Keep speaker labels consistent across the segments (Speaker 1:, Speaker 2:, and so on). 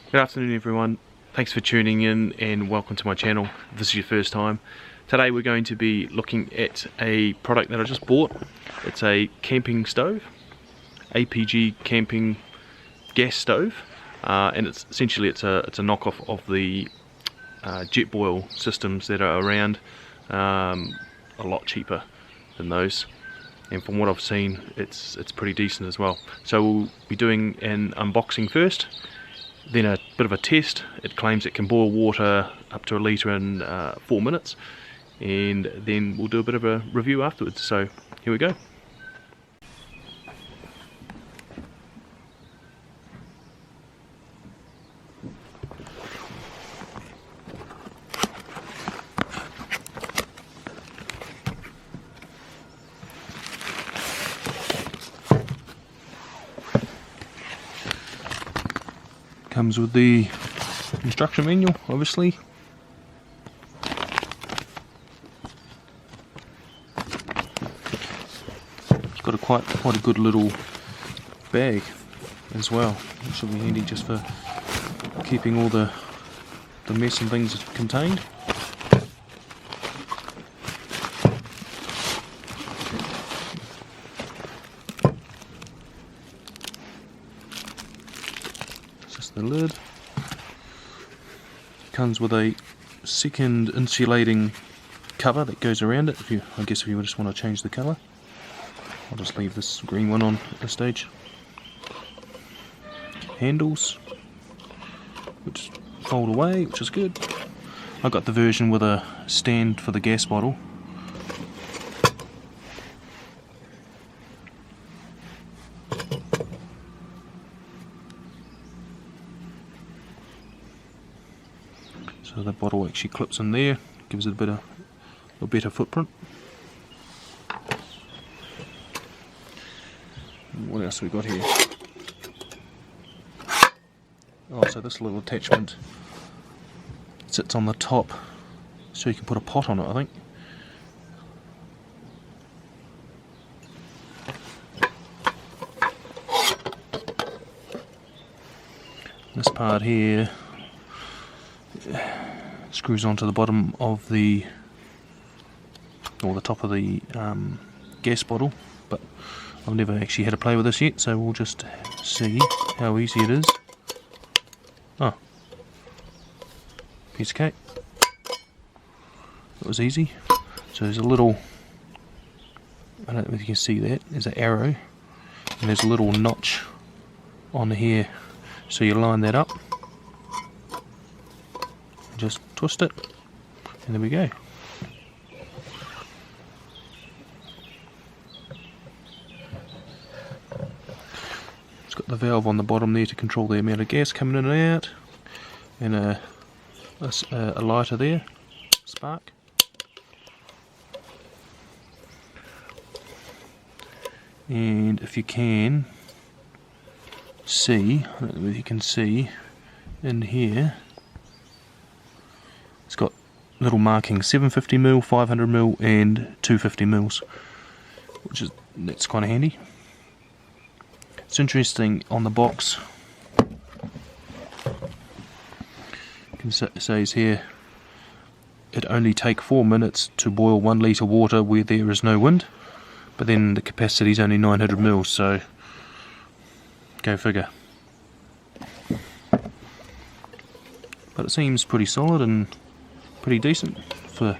Speaker 1: Good afternoon everyone, thanks for tuning in and welcome to my channel. If this is your first time, today we're going to be looking at a product that I just bought. It's a camping stove, APG Camping Gas Stove, and it's essentially it's a knockoff of the Jetboil systems that are around, a lot cheaper than those, and from what I've seen it's pretty decent as well. So we'll be doing an unboxing first, then a bit of a test. It claims it can boil water up to a litre in 4 minutes, and then we'll do a bit of a review afterwards. So here we go. Comes with the instruction manual, obviously. It's got quite a good little bag as well, which will be handy just for keeping all the mess and things contained. The lid comes with a second insulating cover that goes around it. I guess if you just want to change the colour, I'll just leave this green one on at this stage. Handles, which fold away, which is good. I got the version with a stand for the gas bottle. So the bottle actually clips in there, gives it a better footprint. What else have we got here? Oh, so this little attachment sits on the top, so you can put a pot on it, I think. This part here screws onto the bottom of the top of the gas bottle, but I've never actually had to play with this yet, so we'll just see how easy it is. Oh, piece of cake. It was easy. So there's a little, I don't know if you can see that, there's an arrow and there's a little notch on here, so you line that up, just twist it, and there we go. It's got the valve on the bottom there to control the amount of gas coming in and out, and a lighter there, spark. And if you can see, I don't know if you can see in here, it's got little markings, 750ml, 500ml and 250ml, that's kind of handy. It's interesting on the box, it says here, it only take 4 minutes to boil 1 litre water where there is no wind, but then the capacity is only 900ml, so go figure. But it seems pretty solid and pretty decent for,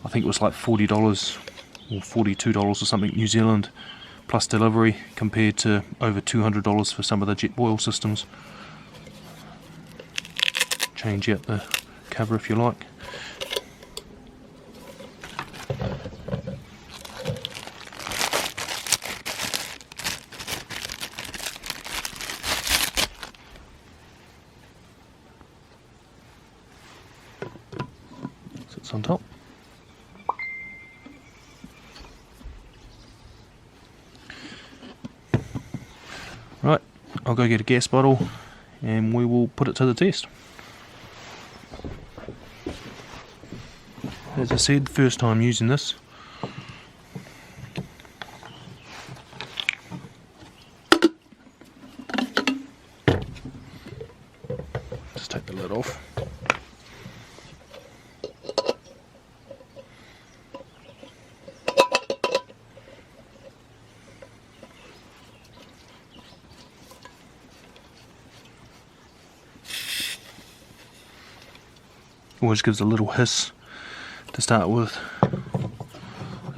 Speaker 1: I think it was like $40 or $42 or something New Zealand plus delivery, compared to over $200 for some of the Jetboil systems. Change out the cover if you like. Sits on top. Right, I'll go get a gas bottle and we will put it to the test. As I said, first time using this. take the lid off. Always gives a little hiss to start with.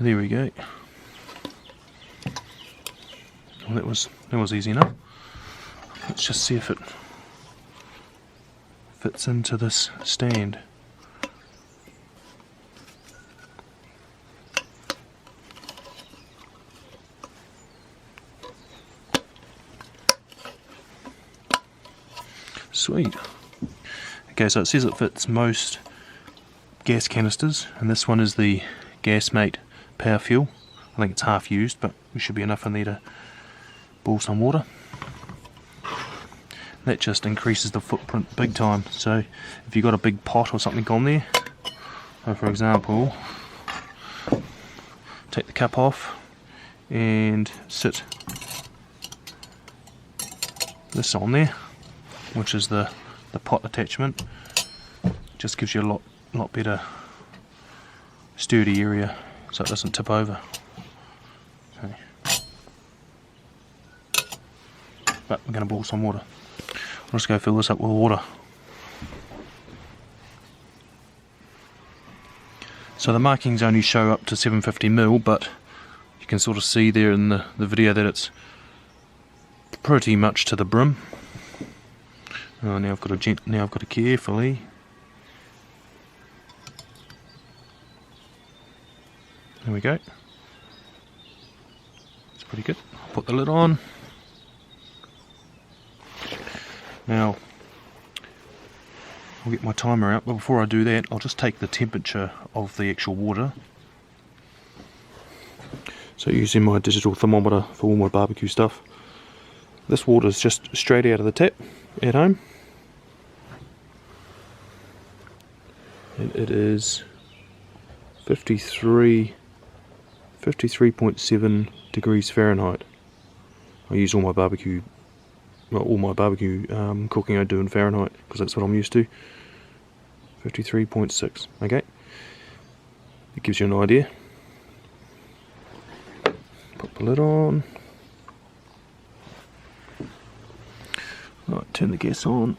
Speaker 1: There we go. Well, that was easy enough. Let's just see if it fits into this stand. Sweet. Okay, so it says it fits most gas canisters, and this one is the Gasmate Power Fuel. I think it's half used, but there should be enough in there to boil some water. That just increases the footprint big time. So if you've got a big pot or something on there, so for example, take the cap off and sit this on there, which is the pot attachment. Just gives you a lot better sturdy area so it doesn't tip over. Okay. But we're going to boil some water. I'll just go fill this up with water. So the markings only show up to 750ml, but you can sort of see there in the video that it's pretty much to the brim. Now I've got to carefully. There we go. It's pretty good. I'll put the lid on. Now I'll get my timer out, but before I do that, I'll just take the temperature of the actual water. So using my digital thermometer for all my barbecue stuff. This water is just straight out of the tap at home. And it is 53.7 degrees Fahrenheit. I use all my barbecue cooking I do in Fahrenheit because that's what I'm used to. 53.6. Okay, it gives you an idea. Put the lid on. Right, turn the gas on.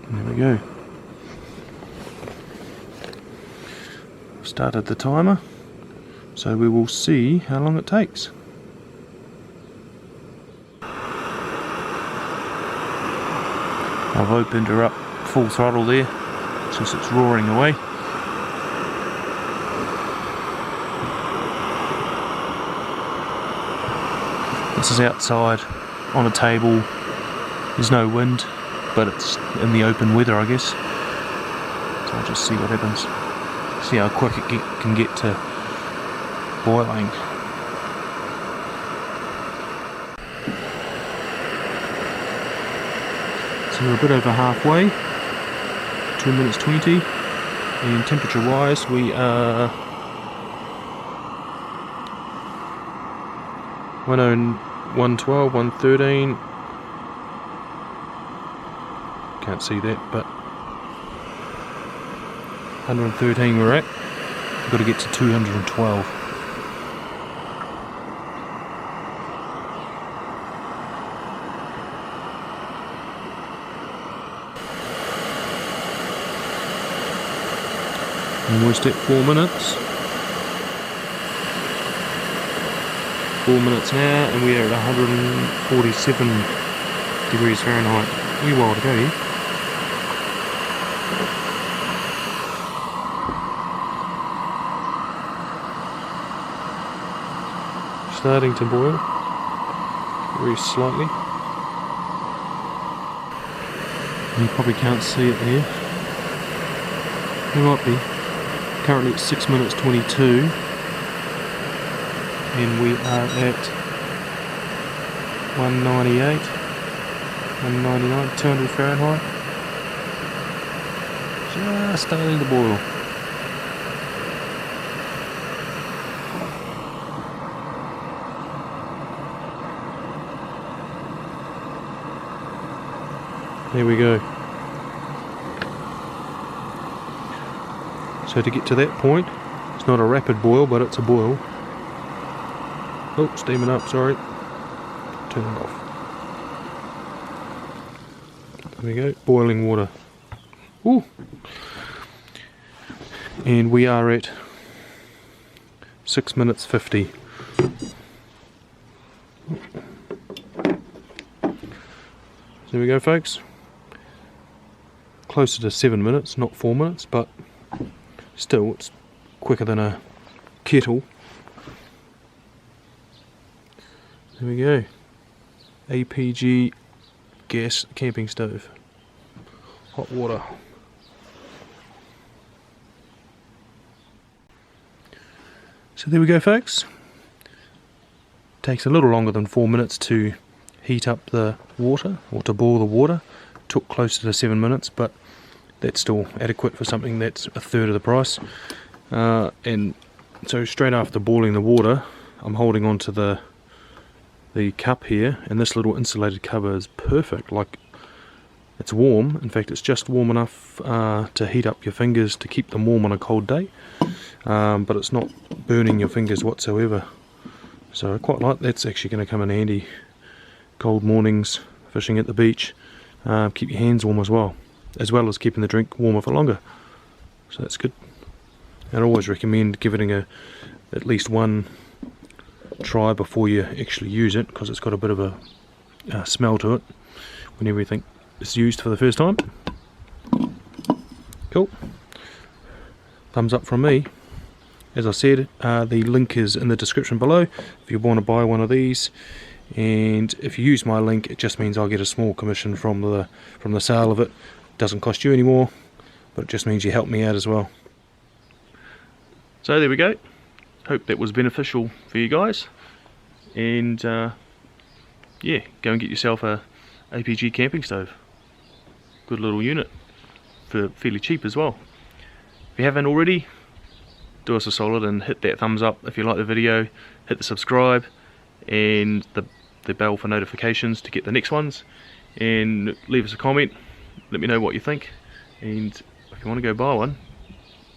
Speaker 1: There we go. Started the timer, so we will see how long it takes. I've opened her up full throttle there, since it's roaring away. This is outside on a table. There's no wind, but it's in the open weather, I guess. So I'll just see what happens. See how quick it can get to boiling. So we're a bit over halfway, 2 minutes 20, and temperature wise we are 112, 113, can't see that, but 113 we're at. We've got to get to 212. Almost at 4 minutes. 4 minutes now, and we are at 147 degrees Fahrenheit. A wee while to go here. Starting to boil, very slightly. You probably can't see it there. It might be. Currently it's 6 minutes 22, and we are at 198, 199, 200 Fahrenheit. Just starting to boil. There we go. So to get to that point, it's not a rapid boil, but it's a boil. Oh, steaming up, sorry. Turn it off. There we go, boiling water. Ooh. And we are at 6 minutes 50. There we go, folks. Closer to 7 minutes, not 4 minutes, but still it's quicker than a kettle. There we go. APG gas camping stove. Hot water. So there we go, folks. Takes a little longer than 4 minutes to heat up the water, or to boil the water. Took closer to 7 minutes, but that's still adequate for something that's a third of the price. And so straight after boiling the water, I'm holding on to the cup here, and this little insulated cover is perfect. Like, it's warm. In fact, it's just warm enough to heat up your fingers to keep them warm on a cold day, but it's not burning your fingers whatsoever. So I quite like that's actually going to come in handy cold mornings, fishing at the beach. Keep your hands warm as well as keeping the drink warmer for longer. So that's good. And I always recommend giving it at least one try before you actually use it, because it's got a bit of a smell to it when everything is used for the first time. Cool. Thumbs up from me. As I said, the link is in the description below if you want to buy one of these, and if you use my link, it just means I'll get a small commission from the sale of it. It doesn't cost you any more, but it just means you help me out as well. So there we go. Hope that was beneficial for you guys, and yeah, go and get yourself a APG camping stove. Good little unit for fairly cheap as well. If you haven't already, do us a solid and hit that thumbs up if you like the video, hit the subscribe and the bell for notifications to get the next ones, and leave us a comment, let me know what you think, and if you want to go buy one,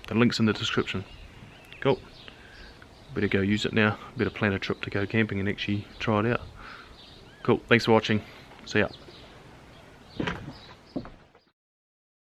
Speaker 1: the link's in the description. Cool. Better go use it now. Better plan a trip to go camping and actually try it out. Cool, thanks for watching. See ya.